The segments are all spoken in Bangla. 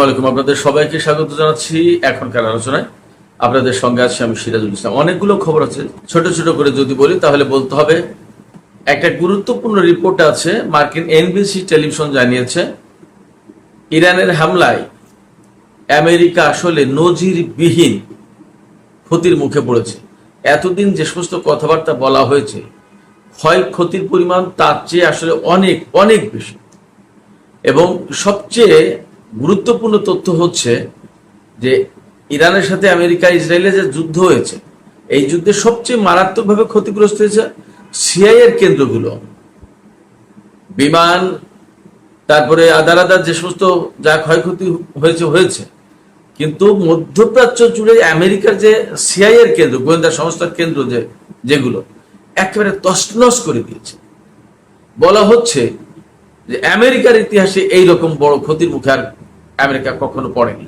আসসালামু আলাইকুম, আপনাদের সবাইকে স্বাগত জানাচ্ছি এখনকার আলোচনায়। আপনাদের সঙ্গে আছি আমি সিরাজুল ইসলাম। অনেকগুলো খবর আছে, ছোট ছোট করে যদি বলি তাহলে বলতে হবে একটা গুরুত্বপূর্ণ রিপোর্ট আছে। মার্কিন এনবিসি টেলিভিশন জানিয়েছে ইরানের হামলায় আমেরিকা আসলে নজিরবিহীন ক্ষতির মুখে পড়েছে। এতদিন যে সমস্ত কথাবার্তা বলা হয়েছে, ক্ষয়ক্ষতির পরিমাণ তার চেয়ে আসলে অনেক অনেক বেশি। এবং সবচেয়ে গুরুত্বপূর্ণ তথ্য হচ্ছে যে ইরানের সাথে আমেরিকা ইসরায়েলের যে যুদ্ধ হয়েছে, এই যুদ্ধে সবচেয়ে মারাত্মকভাবে ক্ষতিগ্রস্ত হয়েছে সিআইএর কেন্দ্রগুলো, বিমান, তারপরে আদার যে সমস্ত যা ক্ষয়ক্ষতি হয়েছে। কিন্তু মধ্যপ্রাচ্য জুড়ে আমেরিকার যে সিআইএর কেন্দ্র, গোয়েন্দা সংস্থার কেন্দ্র যেগুলো একেবারে তছনছ করে দিয়েছে। বলা হচ্ছে যে আমেরিকার ইতিহাসে এইরকম বড় ক্ষতির মুখে আর আমেরিকা কখনো পড়েনি।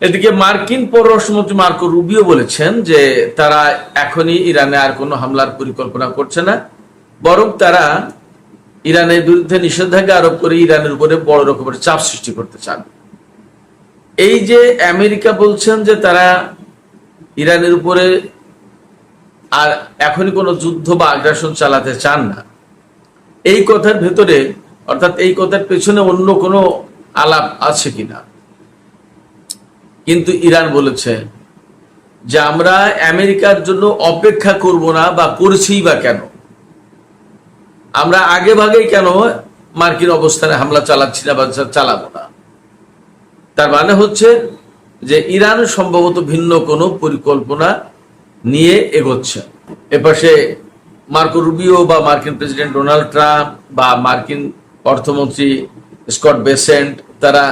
এদিকে মার্কিন পররাষ্ট্রমন্ত্রী মার্কো রুবিও বলেছেন যে তারা এখনই ইরানে আর কোনো হামলার পরিকল্পনা করছে না, বরং তারা ইরানের বিরুদ্ধে নিষেধাজ্ঞা আরোপ করে ইরানের উপরে বড় রকমের চাপ সৃষ্টি করতে চান। এই যে আমেরিকা বলছেন যে তারা ইরানের উপরে আর এখনই কোনো যুদ্ধ বা আগ্রাসন চালাতে চান না, এই কথার ভেতরে অর্থাৎ এই কথার পেছনে অন্য কোনো আলাপ আছে কিনা। কিন্তু ইরান বলেছে যে আমরা আমেরিকার জন্য অপেক্ষা করব না, বা করছি বা কেন, আমরা আগে ভাগেই কেন মার্কিন অবস্থানে হামলা চালাচ্ছি না বা চালাবো না। তার মানে হচ্ছে যে ইরান সম্ভবত ভিন্ন কোনো পরিকল্পনা নিয়ে এগোচ্ছে। এপাশে মার্কো রুবিও বা মার্কিন প্রেসিডেন্ট ডোনাল্ড ট্রাম্প বা মার্কিন অর্থমন্ত্রী স্কট বেসেন্ট তারা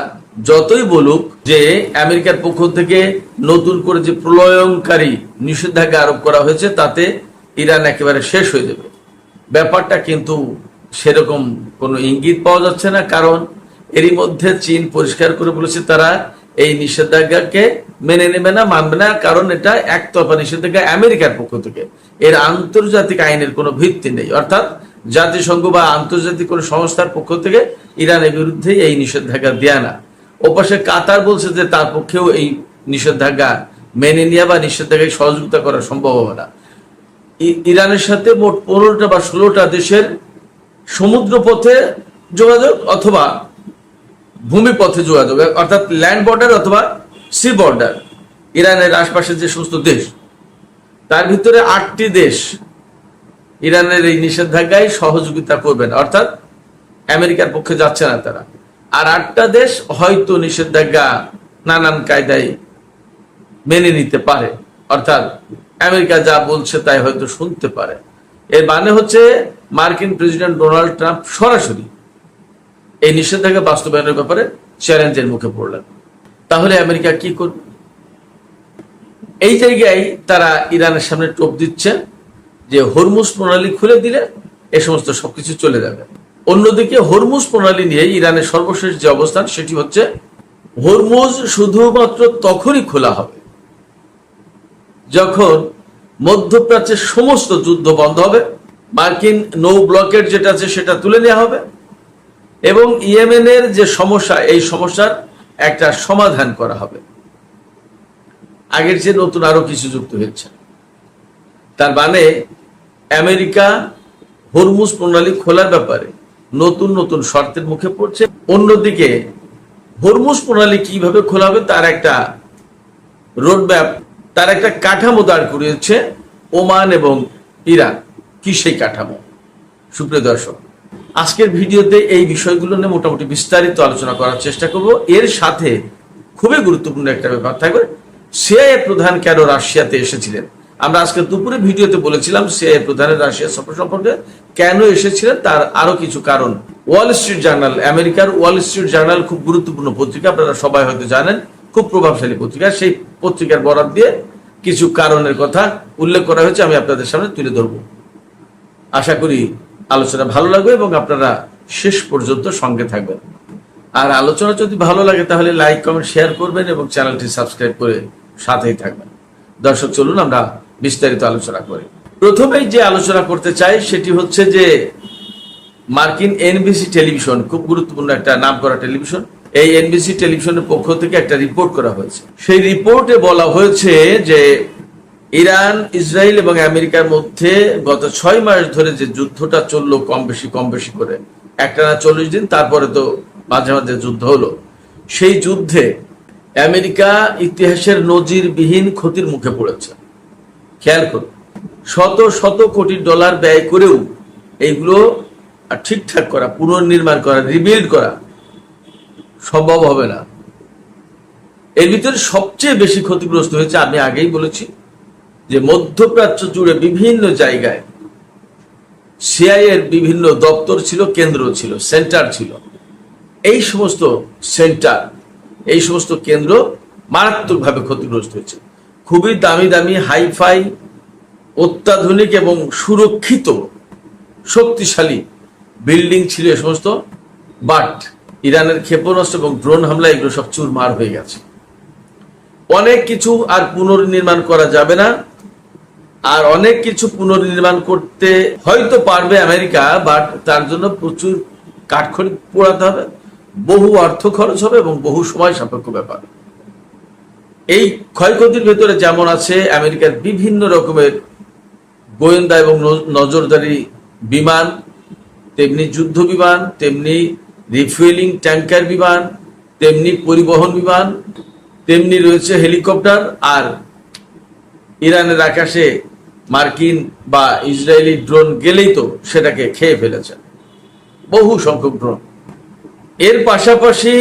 যতই বলুক যে আমেরিকার পক্ষ থেকে নতুন করে যে প্রলয়ঙ্কারী নিষেধাজ্ঞা আরোপ করা হয়েছে তাতে ইরান একেবারে শেষ হয়ে যাবে, ব্যাপারটা কিন্তু সেরকম কোনো ইঙ্গিত পাওয়া যাচ্ছে না। কারণ এরই মধ্যে চীন পরিষ্কার করে বলেছে তারা এই নিষেধাজ্ঞাকে মেনে নেবে না, মানবে না, কারণ এটা একতরফা নিষেধাজ্ঞা আমেরিকার পক্ষ থেকে, এর আন্তর্জাতিক আইনের কোনো ভিত্তি নেই। অর্থাৎ জাতিসংঘ বা আন্তর্জাতিক কোনো সংস্থার পক্ষ থেকে ইরানের বিরুদ্ধে এই নিষেধাজ্ঞা দেয়া না। ওপাশে কাতার বলছে যে তার পক্ষেও এই নিষেধাজ্ঞা মেনে নেওয়া বা নিষেধাজ্ঞায় সহযোগিতা করা সম্ভব হবে না। ইরানের সাথে মোট 15টা বা 16টা দেশের সমুদ্র পথে যোগাযোগ অথবা ভূমি পথে যোগাযোগ, অর্থাৎ ল্যান্ড বর্ডার অথবা সি বর্ডার, ইরানের আশপাশের যে সমস্ত দেশ, তার ভিতরে 8টি দেশ ইরানের এই নিষেধাজ্ঞায় সহযোগিতা করবেন, অর্থাৎ আমেরিকার পক্ষে যাচ্ছে না তারা। আর 8টা দেশ হয়তো নিষেধাজ্ঞা নানান কায়দায় মেনে নিতে পারে, অর্থাৎ আমেরিকা যা বলছে তাই হয়তো শুনতে পারে। এর মানে হচ্ছে মার্কিন প্রেসিডেন্ট ডোনাল্ড ট্রাম্প সরাসরি এই নিষেধাজ্ঞা বাস্তবায়নের ব্যাপারে চ্যালেঞ্জের মুখে পড়লেন। তাহলে আমেরিকা কি করবে? এই জায়গায় তারা ইরানের সামনে টোপ দিচ্ছে যে হরমুজ প্রণালী খুলে দিলে এ সমস্ত সবকিছু চলে যাবে। অন্যদিকে হরমুজ প্রণালী নিয়ে ইরানের সর্বশেষ যে অবস্থান সেটি হচ্ছে হরমুজ শুধুমাত্র তখনই খোলা হবে যখন মধ্যপ্রাচ্যের সমস্ত যুদ্ধ বন্ধ হবে, মার্কিন নৌ ব্লকেট যেটা আছে সেটা তুলে নেওয়া হবে, এবং ইয়েমেনের যে সমস্যা, এই সমস্যার একটা সমাধান করা হবে। আগের যে নতুন আরো কিছু যুক্ত হয়েছে, তার মানে আমেরিকা হরমুজ প্রণালী খোলার ব্যাপারে নতুন নতুন শর্তের মুখে পড়ছে। অন্যদিকে হরমুজ প্রণালী কিভাবে খোলা হবে তার একটা রোডম্যাপ, তার একটা কাঠামো দাঁড় করিয়েছে ওমান এবং ইরান। কি সেই কাঠামো? সুপ্রিয় দর্শক, আজকের ভিডিওতে এই বিষয়গুলো নিয়ে মোটামুটি বিস্তারিত আলোচনা করার চেষ্টা করব। এর সাথে খুবই গুরুত্বপূর্ণ একটা ব্যাপার থাকবে, সিআইএ প্রধান কেন রাশিয়াতে এসেছিলেন। আমরা আজকে দুপুরে ভিডিওতে বলেছিলাম সিআইএ প্রধানের রাশিয়া সফর সম্পর্কে, কেন এসেছিলেন তার আরো কিছু কারণ। ওয়াল স্ট্রিট জার্নাল, আমেরিকার ওয়াল স্ট্রিট জার্নাল খুব গুরুত্বপূর্ণ পত্রিকা, আপনারা সবাই হয়তো জানেন, খুব প্রভাবশালী পত্রিকা। সেই পত্রিকার বরাত দিয়ে কিছু কারণের কথা উল্লেখ করা হয়েছে, আমি আপনাদের সামনে তুলে ধরব। আশা করি আলোচনা ভালো লাগবে এবং আপনারা শেষ পর্যন্ত সঙ্গে থাকবেন। আর আলোচনা যদি ভালো লাগে তাহলে লাইক, কমেন্ট, শেয়ার করবেন এবং চ্যানেলটি সাবস্ক্রাইব করে সাথেই থাকবেন। দর্শক, চলুন আমরা বিস্তারিত আলোচনা করি। প্রথমেই যে আলোচনা করতে চাই সেটি হচ্ছে যে মার্কিন এনবিসি টেলিভিশন, খুব গুরুত্বপূর্ণ একটা নামকরা টেলিভিশন, এই এনবিসি টেলিভিশনের পক্ষ থেকে একটা রিপোর্ট করা হয়েছে। সেই রিপোর্টে বলা হয়েছে যে ইরান, ইসরায়েল এবং আমেরিকার মধ্যে গত 6 মাস ধরে যে যুদ্ধটা চললো কম বেশি করে, একটানা 40 দিন, তারপরে তো মাঝে মাঝে যুদ্ধ হলো। সেই যুদ্ধে আমেরিকা ইতিহাসের নজিরবিহীন ক্ষতির মুখে পড়েছে। খেয়াল করুন, শত শত কোটি ডলার ব্যয় করেও এইগুলো ঠিকঠাক করা, পুনর্নির্মাণ করা, রিবিল্ড করা সম্ভব হবে না। এর ভিতরে সবচেয়ে বেশি ক্ষতিগ্রস্ত হয়েছে, আমি আগেই বলেছি, যে মধ্যপ্রাচ্য জুড়ে বিভিন্ন জায়গায় সিআইএর বিভিন্ন দপ্তর ছিল, কেন্দ্র ছিল, সেন্টার ছিল। এই সমস্ত সেন্টার, এই সমস্ত কেন্দ্র মারাত্মকভাবে ক্ষতিগ্রস্ত হয়েছে। খুবই দামি দামি হাইফাই, অত্যাধুনিক এবং সুরক্ষিত শক্তিশালী বিল্ডিং ছিল এ সমস্ত, বাট ইরানের ক্ষেপণাস্ত্র এবং ড্রোন হামলা এগুলো সব চুরমার হয়ে গেছে। অনেক কিছু আর পুনর্নির্মাণ করা যাবে না, আর অনেক কিছু পুনর্নির্মাণ করতে হয়তো পারবে আমেরিকা, বাট তার জন্য প্রচুর কাঠখড়ি পোড়াতে হবে, বহু অর্থ খরচ হবে এবং বহু সময় সাপেক্ষ ব্যাপার। এই ক্ষয়ক্ষতির ভেতরে যেমন আছে আমেরিকার বিভিন্ন রকমের গোয়েন্দা এবং নজরদারি বিমান, তেমনি যুদ্ধ বিমান, তেমনি রিফুয়েলিং ট্যাঙ্কার বিমান, তেমনি পরিবহন বিমান, তেমনি রয়েছে হেলিকপ্টার। আর ইরানের আকাশে মার্কিন বা ইসরায়েলি ড্রোন গেলেই তো সেটাকে খেয়ে ফেলেছে, বহু সংখ্যক ড্রোন। এর পাশাপাশি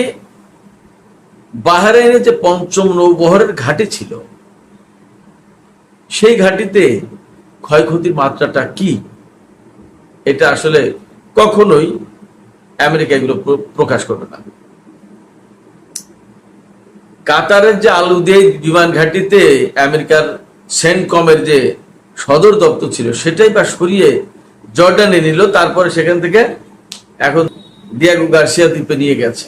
বাহরাইনে যে ৫ম নৌবহরের ঘাঁটি ছিল, সেই ঘাঁটিতে ক্ষয়ক্ষতির মাত্রাটা কি, এটা আসলে কখনোই আমেরিকা এগুলো প্রকাশ করবে না। কাতারের যে আল উদেইদ বিমান ঘাঁটিতে আমেরিকার সেন্টকমের যে সদর দপ্তর ছিল, সেটাই বা সরিয়ে জর্ডানে নিল, তারপরে সেখান থেকে এখন ডিয়েগো গার্সিয়া দ্বীপে নিয়ে গেছে।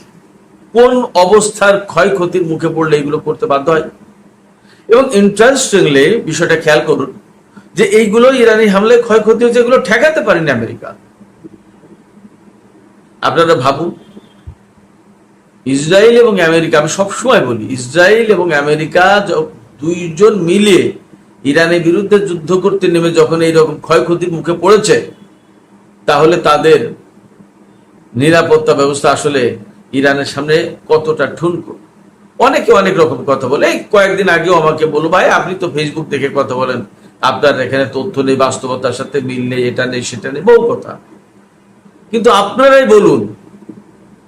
কোন অবস্থার ক্ষয়ক্ষতির মুখে পড়লে এগুলো করতে বাধ্য হয়? এবং ইন্টারেস্টিংলি বিষয়টা খেয়াল করুন যে এইগুলো ইরানি হামলায় ক্ষয়ক্ষতি হচ্ছে, এগুলো ঠেকাতে পারেনি আমেরিকা। আপনারা ভাবুন, ইসরায়েল এবং আমেরিকা, আমি সবসময় বলি, ইসরায়েল এবং আমেরিকা দুইজন মিলে ইরানের বিরুদ্ধে যুদ্ধ করতে নেমে যখন এইরকম ক্ষয়ক্ষতির মুখে পড়েছে, তাহলে তাদের নিরাপত্তা ব্যবস্থা আসলে ইরানের সামনে কতটা ঠুনকো। অনেকে অনেক রকম কথা বলে। এই কয়েকদিন আগেও আমাকে বলো, ভাই আপনি তো ফেসবুক দেখে কথা বলেন, আপনার এখানে তথ্য নেই, বাস্তবতার সাথে মিল নেই, এটা নেই সেটা নেই, বহু কথা। কিন্তু আপনারাই বলুন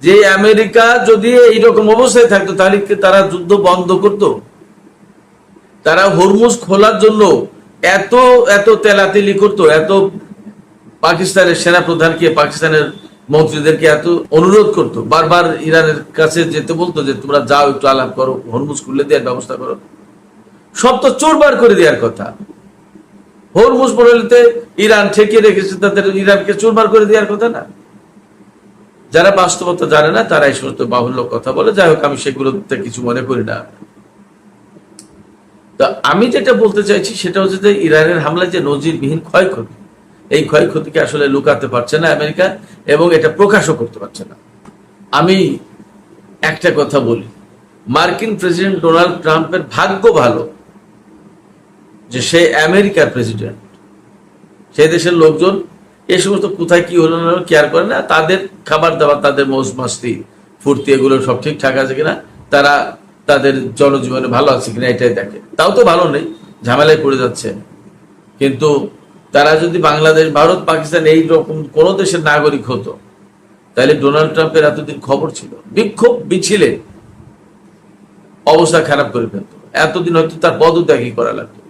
যে আমেরিকা যদি এইরকম অবস্থায় থাকতো, তাহলে কি তারা যুদ্ধ বন্ধ করতো? তারা হরমুজ খোলার জন্য এত এত তেলাতেলি করতো, এত পাকিস্তানের সেনাপ্রধানকে, পাকিস্তানের মন্ত্রীদেরকে এত অনুরোধ করতো, বারবার ইরানের কাছে যেতে বলতো যে তোমরা যাও, একটু আলাপ করো, হরমুজ খুলে দেওয়ার ব্যবস্থা করো। সব তো চোরবার করে দেওয়ার কথা। হরমুজ প্রণালীতে ইরান ঠেকিয়ে রেখেছে, তাদের ইরানকে চোরবার করে দেওয়ার কথা না। যারা বাস্তবতা জানে না তারা এই সমস্ত বাহুল্য কথা বলে। যাই হোক, আমি সেগুলোতে কিছু মনে করি না। তো আমি যেটা বলতে চাইছি সেটা হচ্ছে যে ইরানের হামলায় যে নজিরবিহীন ক্ষয়ক্ষতি, এই ক্ষয়ক্ষতিকে আসলে লুকাতে পারছে না আমেরিকা, এবং এটা প্রকাশও করতে পারছে না। আমি একটা কথা বলি, মার্কিন প্রেসিডেন্ট ডোনাল্ড ট্রাম্পের ভাগ্য ভালো যে সে আমেরিকার প্রেসিডেন্ট। সেই দেশের লোকজন এই সমস্ত কোথায় কি হলো না কেয়ার করে না। তাদের খাবার দাবার, তাদের মৌজ মাস্তি ফুর্তি, এগুলো সব ঠিকঠাক আছে কিনা, তারা তাদের জনজীবনে ভালো আছে কিনা এটাই দেখে। তাও তো ভালো নেই, ঝামেলায় পড়ে যাচ্ছে। কিন্তু তারা যদি বাংলাদেশ, ভারত, পাকিস্তান এই রকম কোন দেশের নাগরিক হতো, তাহলে ডোনাল্ড ট্রাম্পের এতদিন খবর ছিল, বিক্ষোভ মিছিলে অবস্থা খারাপ করে ফেলতো, এতদিন হয়তো তার পদত্যাগই করা লাগতো।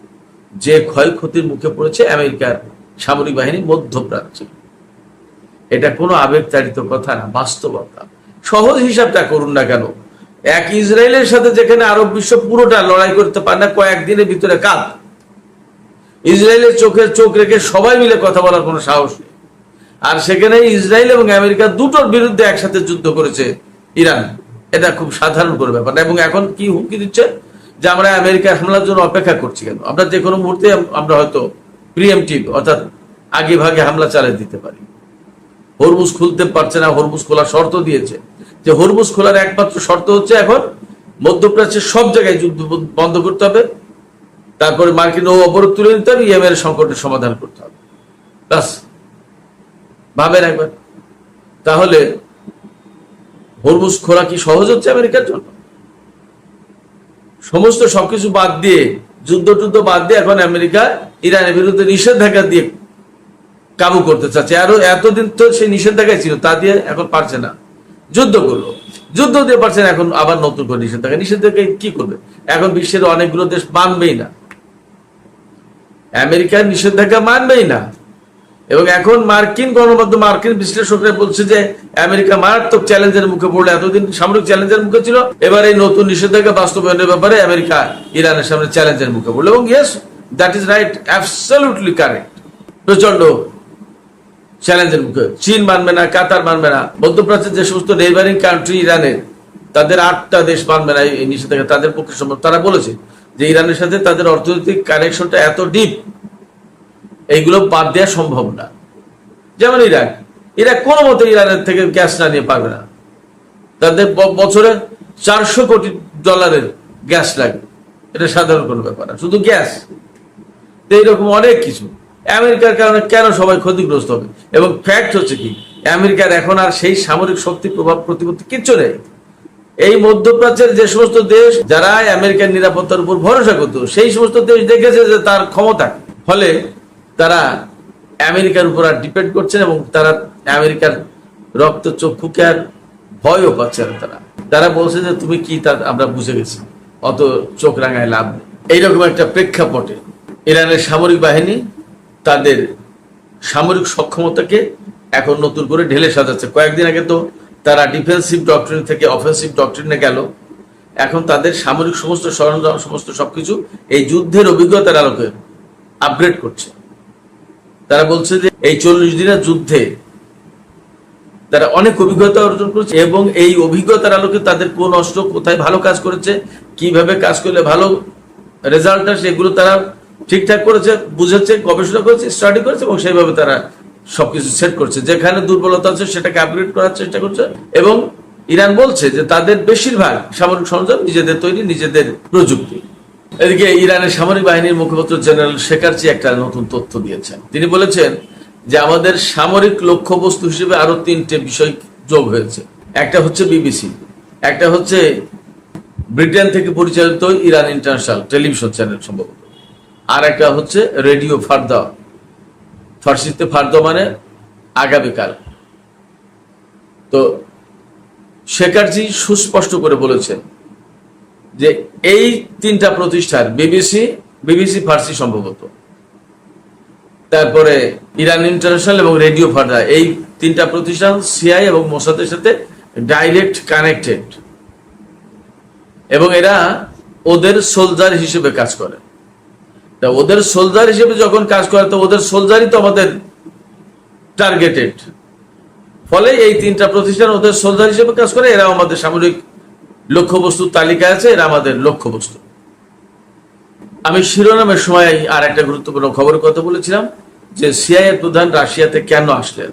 যে ক্ষয়ক্ষতির মুখে পড়েছে আমেরিকার সামরিক বাহিনী মধ্যপ্রাচ্যে, এটা কোনো আবেগতাড়িত কথা না, বাস্তবতা। সহজ হিসাবটা করুন না কেন, এক ইসরায়েলের সাথে যেখানে আরব বিশ্ব পুরোটা লড়াই করতে পারে না কয়েকদিনের ভিতরে, কাল ইসরায়েলের চোখে চোখ রেখে সবাই মিলে কথা বলার কোনো সাহস নেই। আর সেখানে ইসরায়েল এবং আমেরিকা দুটোর বিরুদ্ধে একসাথে যুদ্ধ করেছে ইরান, এটা খুব সাধারণ করে ব্যাপার না। এবং এখন কি হুমকি দিচ্ছে যে আমরা আমেরিকার হামলার জন্য অপেক্ষা করছি কেন, আমরা যে কোনো মুহূর্তে আমরা হয়তো প্রিএমটিভ, অর্থাৎ আগে ভাগে হামলা চালিয়ে দিতে পারি। হরমুজ খুলতে পারছে না, হরমুজ খোলা শর্ত দিয়েছে। যে হরমুজ খোলার একমাত্র শর্ত হচ্ছে এখন মধ্যপ্রাচ্যের সব জায়গায় যুদ্ধ বন্ধ করতে হবে, তারপরে মার্কিন নৌ অবরোধ তুলে নিতে হবে, ইয়েমেনের সংকটের সমাধান করতে হবে। বাস, ভাবেন একবার, তাহলে হরমুজ খোলা কি সহজ হচ্ছে আমেরিকার জন্য? সমস্ত সবকিছু বাদ দিয়ে, যুদ্ধ বাদ দিয়ে এখন আমেরিকা ইরানের বিরুদ্ধে নিষেধাজ্ঞা দিয়ে কাবু করতে চাচ্ছে। আরো এতদিন তো সেই নিষেধাজ্ঞা ছিল, তা দিয়ে এখন পারছে না, যুদ্ধ করলো, যুদ্ধ দিয়ে পারছে না, এখন আবার নতুন করে নিষেধাজ্ঞা কি করবে? এখন বিশ্বের অনেকগুলো দেশ মানবেই না, আমেরিকার নিষেধাজ্ঞা মানবেই না। এবং এখন মার্কিন গণমাধ্যম, মার্কিন বিশ্লেষকরা বলছে যে আমেরিকা মারাত্মক চ্যালেঞ্জের মুখে পড়লো। এতদিন সামরিক চ্যালেঞ্জের মুখে ছিল, এবার এই নতুন নিষেধাজ্ঞা বাস্তবায়নের ব্যাপারে আমেরিকা ইরানের সামনে চ্যালেঞ্জের মুখে পড়লো। এবং yes, that is right, absolutely correct. প্রচন্ড চ্যালেঞ্জের মুখে, চীন মানবে না, কাতার মানবে না, মধ্যপ্রাচ্যের যে সমস্ত নেইবারিং কান্ট্রি ইরানের, তাদের 8টা দেশ মানবে না এই নিষেধাজ্ঞা। তাদের পক্ষে সম্ভব, তারা বলেছে যে ইরানের সাথে তাদের অর্থনৈতিক কানেকশনটা এত ডিপ, এইগুলো বাদ দেওয়া সম্ভব না। যেমন ইরাক কোনো মতে ইরানের থেকে গ্যাস না নিয়ে পারবে না, তাদের বছরে $400 কোটি গ্যাস লাগবে, এটা সাধারণ কোনো ব্যাপার না, শুধু গ্যাস। তো এইরকম অনেক কিছু আমেরিকার কারণে কেন সবাই ক্ষতিগ্রস্ত হবে? এবং ফ্যাক্ট হচ্ছে কি, আমেরিকার এখন আর সেই সামরিক শক্তি প্রভাব প্রতিপত্তি কিচ্ছু নেই। এই মধ্যপ্রাচ্যের যে সমস্ত দেশ যারা আমেরিকার নিরাপত্তার উপর ভরসা করত, সেই সমস্ত দেশ দেখেছে যে তার ক্ষমতা, ফলে তারা আমেরিকার উপর আর ডিপেন্ড করছেন এবং তারা আমেরিকার রক্ত চক্ষুকে আর ভয়ও পাচ্ছে না। তারা বলছে যে তুমি কি, তা আমরা বুঝে গেছি, অত চোখ রাঙায় লাভ নেই। এইরকম একটা প্রেক্ষাপটে ইরানের সামরিক বাহিনী তাদের সামরিক সক্ষমতাকে এখন নতুন করে ঢেলে সাজাচ্ছে। কয়েকদিন আগে তো তারা ডিফেন্সিভ ডক্ট্রিন থেকে অফেন্সিভ ডক্ট্রিনে গেল। এখন তাদের সামরিক সমস্ত সরঞ্জাম, সমস্ত সবকিছু এই যুদ্ধের অভিজ্ঞতার আলোকে আপগ্রেড করছে। তারা বলছে যে এই 40 দিনের যুদ্ধে তারা অনেক অভিজ্ঞতা অর্জন করেছে এবং এই অভিজ্ঞতার আলোকে তাদের কোন অস্ত্র কোথায় ভালো কাজ করেছে, কিভাবে কাজ করলে ভালো রেজাল্ট আসে, এগুলো তারা ঠিকঠাক করেছে, বুঝেছে, গবেষণা করেছে, স্টাডি করেছে এবং সেইভাবে তারা সবকিছু সেট করছে। যেখানে দুর্বলতা আছে সেটাকে আপগ্রেড করার চেষ্টা করছে। এবং ইরান বলছে যে তাদের বেশিরভাগ সামরিক সরঞ্জাম নিজেদের তৈরি, নিজেদের প্রযুক্তি। এদিকে ইরানের সামরিক বাহিনীর মুখপাত্র জেনারেল শেকারচি একটা নতুন তথ্য দিয়েছেন। তিনি বলেছেন যে আমাদের সামরিক লক্ষ্যবস্তু হিসেবে আরো 3টে বিষয় যোগ হয়েছে। একটা হচ্ছে বিবিসি, একটা হচ্ছে ব্রিটেন থেকে পরিচালিত ইরান ইন্টারন্যাশনাল টেলিভিশন চ্যানেল সম্ভবত, আর একটা হচ্ছে রেডিও ফারদা, ফার্সিতে ফারদা মানে আগামীকাল। তো শেকারজি সুস্পষ্ট করে বলেছেন যে এই 3টা প্রতিষ্ঠান, বিবিসি ফার্সি সম্ভবত, তারপরে ইরান ইন্টারন্যাশনাল এবং রেডিও ফারদা, এই 3টা প্রতিষ্ঠান সিআই এবং মোসাদের সাথে ডাইরেক্ট কানেক্টেড এবং এরা ওদের সোলজার হিসেবে কাজ করে। তা ওদের সোলজার হিসেবে যখন কাজ করে, তো ওদের সোলজারই তো আমাদের টার্গেটেড। ফলে এই 3টা প্রতিষ্ঠান ওদের সোলজার হিসেবে কাজ করে, এরা আমাদের সামরিক লক্ষ্যবস্তুর তালিকায় আছে, এরা আমাদের লক্ষ্যবস্তু। আমি শিরোনামের সময় আর একটা গুরুত্বপূর্ণ খবরের কথা বলেছিলাম যে সিআইএ প্রধান রাশিয়াতে কেন আসলেন।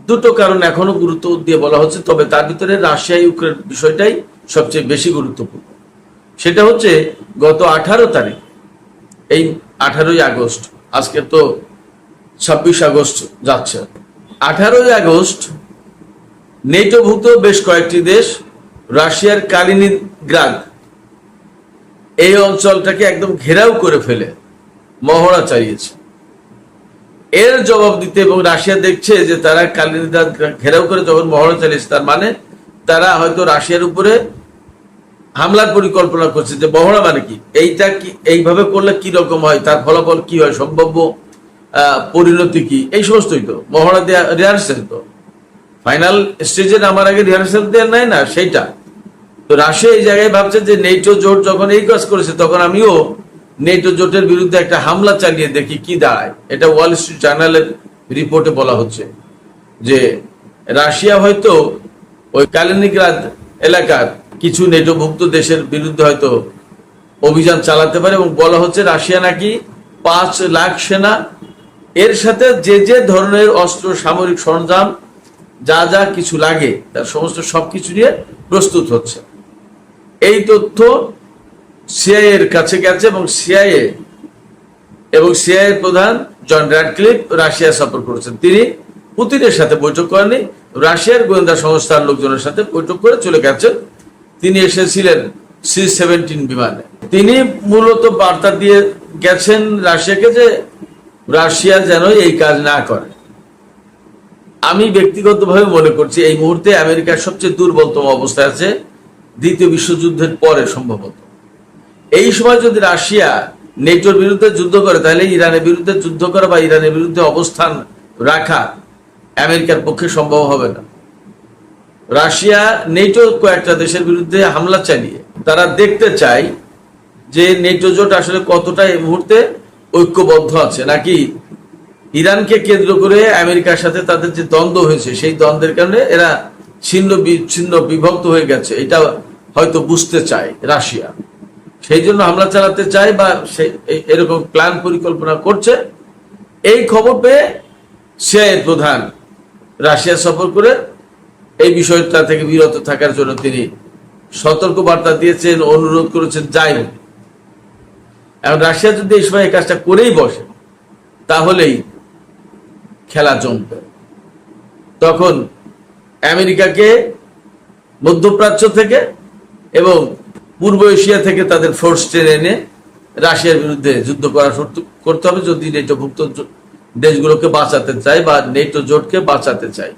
2টো কারণ এখনো গুরুত্ব দিয়ে বলা হচ্ছে, তবে তার ভিতরে রাশিয়া ইউক্রেন বিষয়টাই সবচেয়ে বেশি গুরুত্বপূর্ণ। সেটা হচ্ছে গত 18 তারিখ, এই 18ই আগস্ট, আজকে তো 26 আগস্ট যাচ্ছে, 18ই আগস্ট নেটোভুক্ত বেশ কয়েকটি দেশ রাশিয়ার কালিনিনগ্রাদ এই অঞ্চলটাকে একদম ঘেরাও করে ফেলে মহড়া চালিয়েছে। এর জবাব দিতে, এবং রাশিয়া দেখছে যে তারা কালিনিনগ্রাদ ঘেরাও করে যখন মহড়া চালিয়েছে, তার মানে তারা হয়তো রাশিয়ার উপরে হামলার পরিকল্পনা করছে। যে মহড়া মানে কি, এইটা কি, এইভাবে করলে কি রকম হয়, তার ফলাফল কি হয়, সম্ভাব্য পরিণতি কি, এই সমস্তই তো মহড়া দেওয়া, রিহার্সেল। তো ফাইনাল স্টেজে নামার আগে রিহার্সেল দেওয়া নাই না, সেইটা তো রাশিয়া এই জায়গায় ভাবছে যে নেটো জোট যখন এই কাজ করেছে, তখন আমিও নেটো জোটের বিরুদ্ধে একটা হামলা চালিয়ে দেখি কি দাঁড়ায়। এটা ওয়াল স্ট্রিট জার্নালের রিপোর্টে বলা হচ্ছে যে রাশিয়া হয়তো ওই কালিনিনগ্রাদ এলাকার কিছু নেটোভুক্ত দেশের বিরুদ্ধে হয়তো অভিযান চালাতে পারে। এবং বলা হচ্ছে রাশিয়া নাকি 5 লাখ সেনা, এর সাথে যে যে ধরনের অস্ত্র সামরিক সরঞ্জাম যা যা কিছু লাগে তার সমস্ত সবকিছু নিয়ে প্রস্তুত হচ্ছে। এই তথ্য সিআইএ এর কাছে গেছে এবং সিআইএ এর প্রধান জন র্যাডক্লিফ রাশিয়া সফর করেছেন। তিনি পুতিনের সাথে বৈঠক করেননি, রাশিয়ার গোয়েন্দা সংস্থার লোকজনের সাথে বৈঠক করে চলে গেছেন। তিনি এসেছিলেন C-17 বিমানে। তিনি মূলত বার্তা দিয়ে গেছেন রাশিয়াকে যে রাশিয়া যেন এই কাজ না করে। আমি ব্যক্তিগতভাবে মনে করছি এই মুহূর্তে আমেরিকার সবচেয়ে দুর্বলতম অবস্থায় আছে দ্বিতীয় বিশ্বযুদ্ধের পরে সম্ভবত। এই সময় যদি রাশিয়া নেটোর বিরুদ্ধে যুদ্ধ করে তাহলে ইরানের বিরুদ্ধে যুদ্ধ করা বা ইরানের বিরুদ্ধে অবস্থান রাখা আমেরিকার পক্ষে সম্ভব হবে না। রাশিয়া নেটো কয়েকটা দেশের বিরুদ্ধে হামলা চালিয়ে তারা দেখতে চায় যে নেটো জোট আসলে কতটা এই মুহূর্তে ঐক্যবদ্ধ আছে, নাকি ইরানকে কেন্দ্র করে আমেরিকার সাথে তাদের যে দ্বন্দ্ব হয়েছে সেই দ্বন্দ্বের কারণে এরা ছিন্ন বিচ্ছিন্ন বিভক্ত হয়ে গেছে, এটা হয়তো বুঝতে চায় রাশিয়া। সেই জন্য হামলা চালাতে চায় বা এরকম প্ল্যান পরিকল্পনা করছে। এই খবর পেয়ে সিআইএ প্রধান রাশিয়া সফর করে এই বিষয়টা থেকে বিরত থাকার জন্য তিনি সতর্ক বার্তা দিয়েছেন, অনুরোধ করেছেন যাই হোক। এখন রাশিয়া যদি এই সময় এই কাজটা করেই বসে তাহলেই খেলা জমবে। তখন আমেরিকাকে মধ্যপ্রাচ্য থেকে এবং পূর্ব এশিয়া থেকে তাদের ফোর্স টেনে এনে রাশিয়ার বিরুদ্ধে যুদ্ধ করতে হবে যদি নেটোভুক্ত দেশগুলোকে বাঁচাতে চায় বা নেটো জোটকে বাঁচাতে চায়।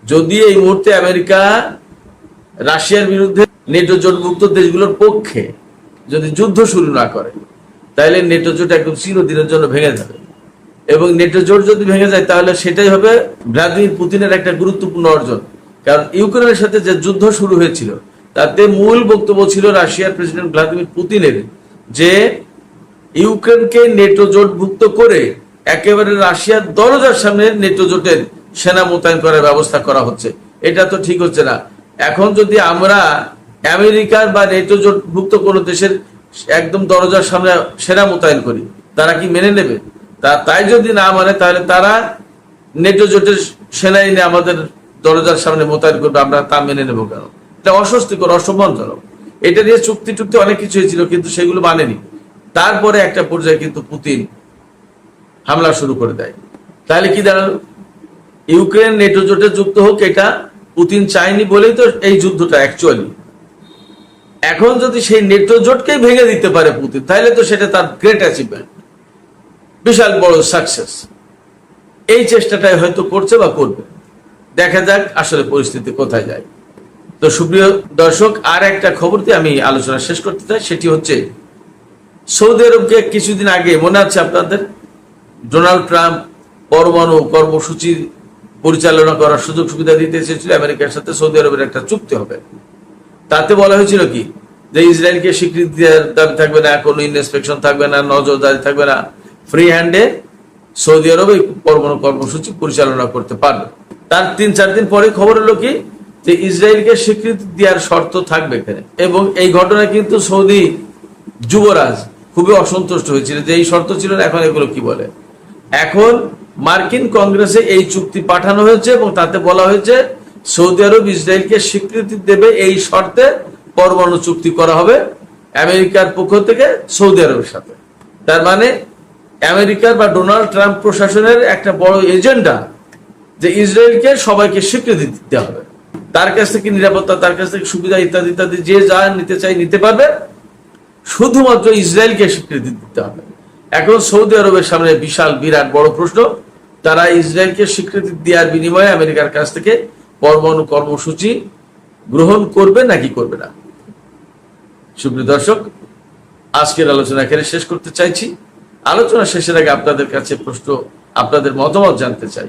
যদি এই মুহূর্তে আমেরিকা রাশিয়ার বিরুদ্ধে নেটো জোটভুক্ত দেশগুলোর পক্ষে যদি যুদ্ধ শুরু না করে তাহলে নেটো জোট একদম চিরদিনের জন্য ভেঙে যাবে। এবং নেটো জোট যদি ভেঙে যায় তাহলে সেটাই হবে ভ্লাদিমির পুতিনের একটা গুরুত্বপূর্ণ অর্জন। কারণ ইউক্রেনের সাথে যে যুদ্ধ শুরু হয়েছিল তাতে মূল বক্তব্য ছিল রাশিয়ার প্রেসিডেন্ট ভ্লাদিমির পুতিনের যে ইউক্রেনকে নেটো জোটভুক্ত করে একেবারে রাশিয়ার দরজার সামনে নেটো জোটের সেনা মোতায়েন করার ব্যবস্থা করা হচ্ছে। এটা তো ঠিক হচ্ছে না। এখন যদি আমরা আমেরিকার বা নেটো জোটভুক্ত কোনো দেশের একদম দরজার সামনে সেনা মোতায়েন করি, তারা কি মেনে নেবে? তাই যদি না মানে তাহলে তারা নেটো জোটের সেনা এনে আমাদের দরজার সামনে মোতায়েন করবে, আমরা তা মেনে নেবো কেন? এটা অস্বস্তিকর, অসম্মানজনক। এটা নিয়ে চুক্তি অনেক কিছু হয়েছিল কিন্তু সেগুলো মানেনি। তারপরে একটা পর্যায়ে কিন্তু পুতিন হামলা শুরু করে দেয়। তাহলে কি দাঁড়ালো? ইউক্রেন নেটো জোটে যুক্ত হোক এটা পুতিন চায়নি বলেই তো এই যুদ্ধটা অ্যাকচুয়ালি। এখন যদি সেই নেটো জোটকেই ভেঙে দিতে পারে পুতিন তাহলে তো সেটা তার গ্রেট অ্যাচিভমেন্ট, বিশাল বড় সাকসেস। এই চেষ্টাটাই হয়তো করছে বা করবে। দেখা যাক আসলে পরিস্থিতি কোথায় যায়। তো সুপ্রিয় দর্শক, আর একটা খবর দিয়ে আমি আলোচনা শেষ করতে চাই। সেটি হচ্ছে সৌদি আরবকে কিছুদিন আগে মনে আছে আপনাদের ডোনাল্ড ট্রাম্প পরমাণু কর্মসূচি পরিচালনা করার সুযোগ সুবিধা দিতে চেয়েছিল আমেরিকার সাথে সৌদি আরবের একটা চুক্তি হবে। তাতে বলা হয়েছিল কি যে ইসরায়েলকে স্বীকৃতি দেওয়ার দাবি থাকবে না, কোনো ইনস্পেকশন থাকবে না, নজরদারি থাকবে না, ফ্রি হ্যান্ডে সৌদি আরব এই পরমাণু কর্মসূচি পরিচালনা করতে পারবে। তার 3-4 দিন পরে খবর হলো কি যে ইসরায়েলকে স্বীকৃতি দেওয়ার শর্ত থাকবে এখানে। এবং এই ঘটনায় কিন্তু সৌদি যুবরাজ খুবই অসন্তুষ্ট হয়েছিল যে এই শর্ত ছিল না, এখন এগুলো কি বলে। এখন মার্কিন কংগ্রেসে এই চুক্তি পাঠানো হয়েছে এবং তাতে বলা হয়েছে সৌদি আরব ইসরায়েলকে স্বীকৃতি দেবে এই শর্তে পরমাণু চুক্তি করা হবে আমেরিকার পক্ষ থেকে সৌদি আরবের সাথে। তার মানে আমেরিকার বা ডোনাল্ড ট্রাম্প প্রশাসনের একটা বড় এজেন্ডা যে ইসরায়েলকে সবাইকে স্বীকৃতি দিতে হবে, তার কাছ থেকে নিরাপত্তা, তার কাছ থেকে সুবিধা ইত্যাদি ইত্যাদি যে যা নিতে চাই নিতে পারবে, শুধুমাত্র ইসরায়েলকে স্বীকৃতি দিতে হবে। এখন সৌদি আরবের সামনে বিশাল বিরাট বড় প্রশ্ন, তারা ইসরায়েলকে স্বীকৃতি দেওয়ার বিনিময়ে আমেরিকার কাছ থেকে পরমাণু কর্মসূচি গ্রহণ করবে নাকি করবে না। সুপ্রিয় দর্শক, আজকের আলোচনা এখানে শেষ করতে চাইছি। আলোচনা শেষের আগে আপনাদের কাছে প্রশ্ন, আপনাদের মতামত জানতে চাই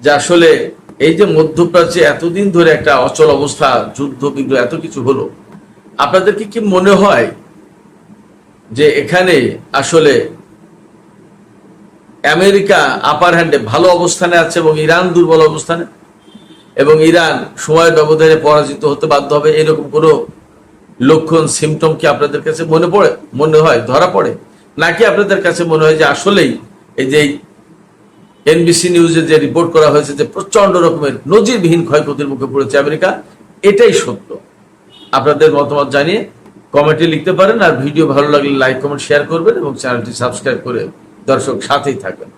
যে আসলে এই যে মধ্যপ্রাচ্যে এতদিন ধরে একটা অচল অবস্থা, যুদ্ধ বিগ্রহ এত কিছু হলো, আপনাদেরকে কি মনে হয় যে এখানে আসলে আমেরিকা আপার হ্যান্ডে ভালো অবস্থানে আছে এবং ইরান দুর্বল অবস্থানে, এবং ইরান সময়ের ব্যবধানে পরাজিত হতে বাধ্য হবে, এরকম কোনো লক্ষণ সিমটম কি আপনাদের কাছে মনে হয় ধরা পড়ে? নাকি আপনাদের কাছে মনে হয় যে আসলেই এই যে এনবিসি নিউজে যে রিপোর্ট করা হয়েছে যে প্রচন্ড রকমের নজিরবিহীন ক্ষয়ক্ষতির মুখে পড়েছে আমেরিকা, এটাই সত্য। আপনাদের মতামত জানিয়ে কমেন্টে লিখতে পারেন, আর ভিডিও ভালো লাগলে লাইক কমেন্ট শেয়ার করবেন এবং চ্যানেলটি সাবস্ক্রাইব করে দর্শক সাথেই থাকবেন।